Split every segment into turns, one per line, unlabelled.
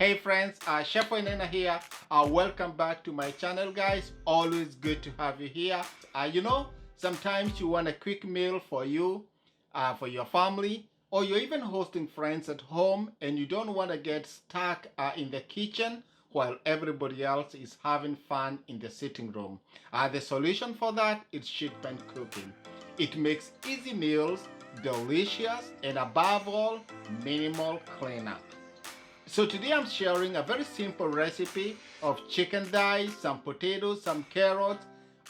Hey friends, Chef Nena here. Welcome back to my channel, guys. Always good to have you here. Sometimes you want a quick meal for you, for your family, or you're even hosting friends at home and you don't want to get stuck in the kitchen while everybody else is having fun in the sitting room. The solution for that is sheet pan cooking. It makes easy meals delicious and above all, minimal cleanup. So today I'm sharing a very simple recipe of chicken thighs, some potatoes, some carrots,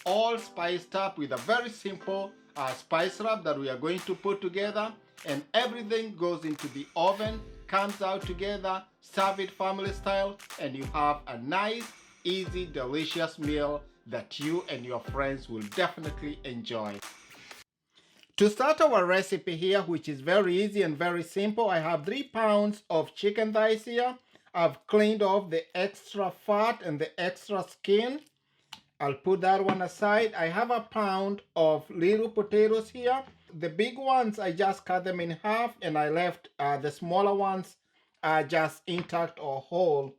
all spiced up with a very simple spice rub that we are going to put together, and everything goes into the oven, comes out together, serve it family style, and you have a nice, easy, delicious meal that you and your friends will definitely enjoy. To start our recipe here, which is very easy and very simple, I have 3 pounds of chicken thighs here. I've cleaned off the extra fat and the extra skin. I'll put that one aside. I have a pound of little potatoes here. The big ones, I just cut them in half and I left the smaller ones just intact or whole.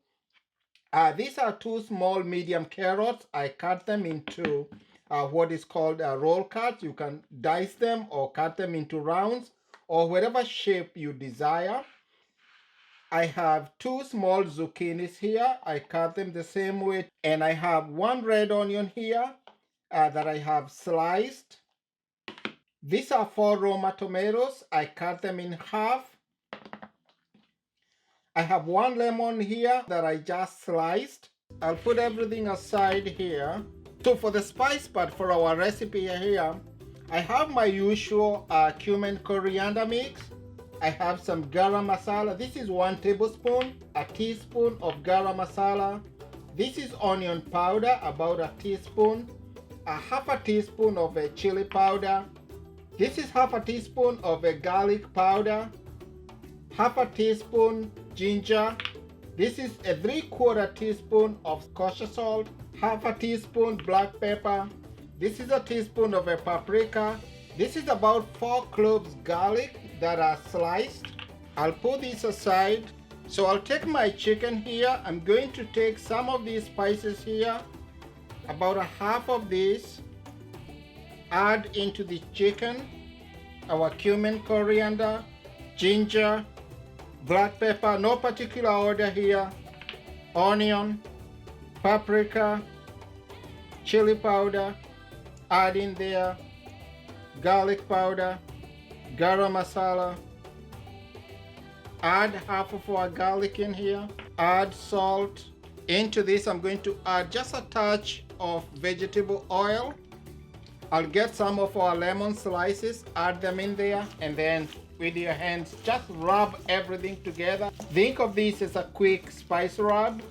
These are 2 small medium carrots. I cut them into what is called a roll cut. You can dice them or cut them into rounds or whatever shape you desire. I have 2 small zucchinis here. I cut them the same way. And I have 1 red onion here that I have sliced. These are 4 Roma tomatoes. I cut them in half. I have 1 lemon here that I just sliced. I'll put everything aside here. So for the spice part for our recipe here, I have my usual cumin coriander mix. I have some garam masala. This is 1 tablespoon, a teaspoon of garam masala. This is onion powder, about a teaspoon, a half a teaspoon of a chili powder. This is half a teaspoon of a garlic powder, half a teaspoon ginger. This is a 3/4 teaspoon of kosher salt, half a teaspoon black pepper. This is a teaspoon of a paprika. This is about 4 cloves garlic that are sliced. I'll put this aside. So I'll take my chicken here. I'm going to take some of these spices here, about a half of this, add into the chicken, our cumin, coriander, ginger, black pepper, no particular order here, onion, paprika, chili powder, add in there, garlic powder, garam masala, add half of our garlic in here, add salt. Into this I'm going to add just a touch of vegetable oil. I'll get some of our lemon slices, add them in there, and then with your hands just rub everything together. Think of this as a quick spice rub,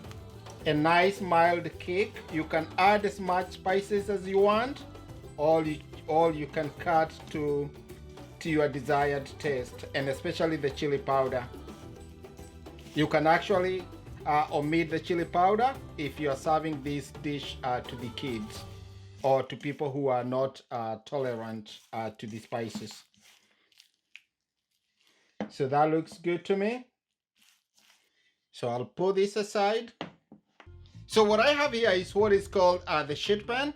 a nice mild kick. You can add as much spices as you want, or you can cut to your desired taste, and especially the chili powder. You can actually omit the chili powder if you are serving this dish to the kids or to people who are not tolerant to the spices. So that looks good to me. So I'll put this aside. So what I have here is what is called the sheet pan.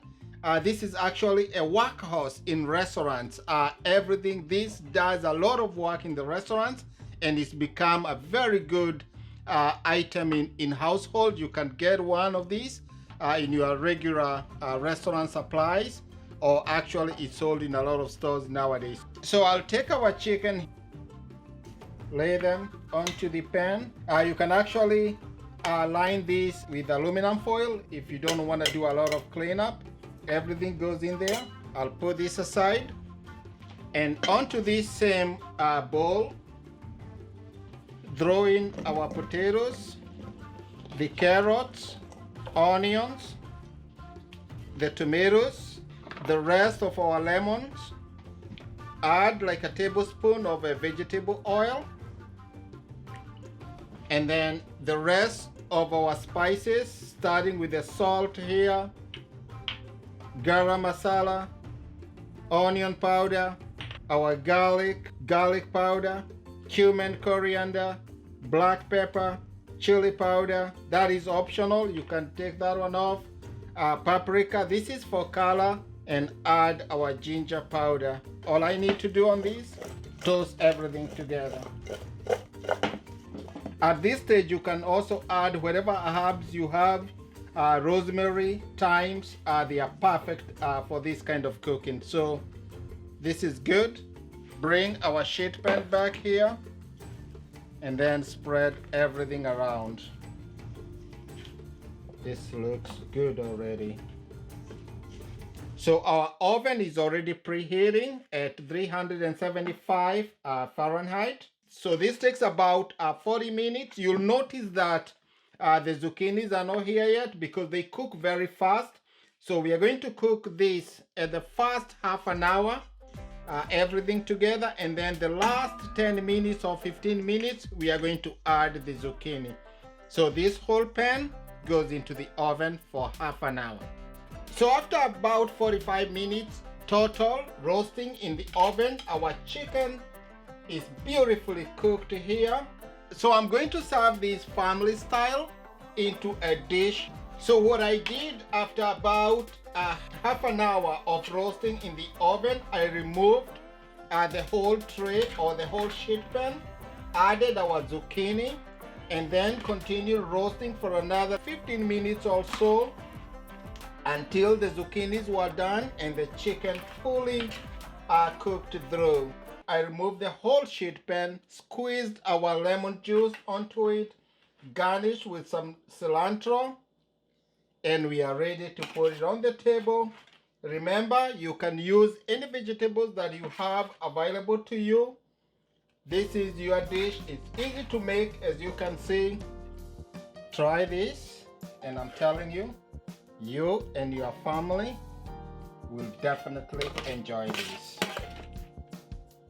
This is actually a workhorse in restaurants. This does a lot of work in the restaurants, and it's become a very good item in household. You can get one of these in your regular restaurant supplies, or actually it's sold in a lot of stores nowadays. So I'll take our chicken, lay them onto the pan. You can actually line this with aluminum foil if you don't want to do a lot of cleanup. Everything goes in there. I'll put this aside, and onto this same bowl, throw in our potatoes, the carrots, onions, the tomatoes, the rest of our lemons. Add like a tablespoon of a vegetable oil, and then the rest of our spices, starting with the salt here, garam masala, onion powder, our garlic powder, cumin, coriander, black pepper, chili powder, that is optional, you can take that one off. Paprika, this is for color, and add our ginger powder. All I need to do on this, toast everything together. At this stage, you can also add whatever herbs you have. Rosemary, thymes, they are perfect for this kind of cooking. So this is good. Bring our sheet pan back here and then spread everything around. This looks good already. So our oven is already preheating at 375 Fahrenheit. So this takes about 40 minutes. You'll notice that the zucchinis are not here yet because they cook very fast. So we are going to cook this at the first half an hour, everything together, and then the last 10 minutes or 15 minutes, we are going to add the zucchini. So this whole pan goes into the oven for half an hour. So after about 45 minutes total roasting in the oven, our chicken is beautifully cooked here. So I'm going to serve this family style into a dish. So what I did after about half an hour of roasting in the oven, I removed the whole tray or the whole sheet pan, added our zucchini, and then continued roasting for another 15 minutes or so until the zucchinis were done and the chicken fully cooked through. I removed the whole sheet pan, squeezed our lemon juice onto it, garnished with some cilantro, and we are ready to put it on the table. Remember, you can use any vegetables that you have available to you. This is your dish. It's easy to make, as you can see. Try this, and I'm telling you, you and your family will definitely enjoy this.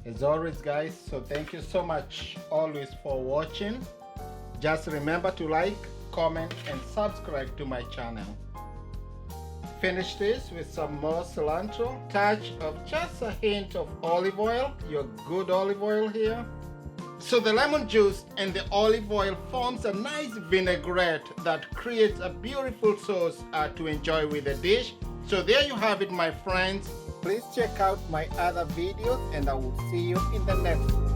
As always, guys, so thank you so much always for watching. Just remember to like, comment, and subscribe to my channel. Finish this with some more cilantro, touch of just a hint of olive oil, your good olive oil here. So the lemon juice and the olive oil forms a nice vinaigrette that creates a beautiful sauce to enjoy with the dish. So there you have it, my friends. Please check out my other videos, and I will see you in the next one.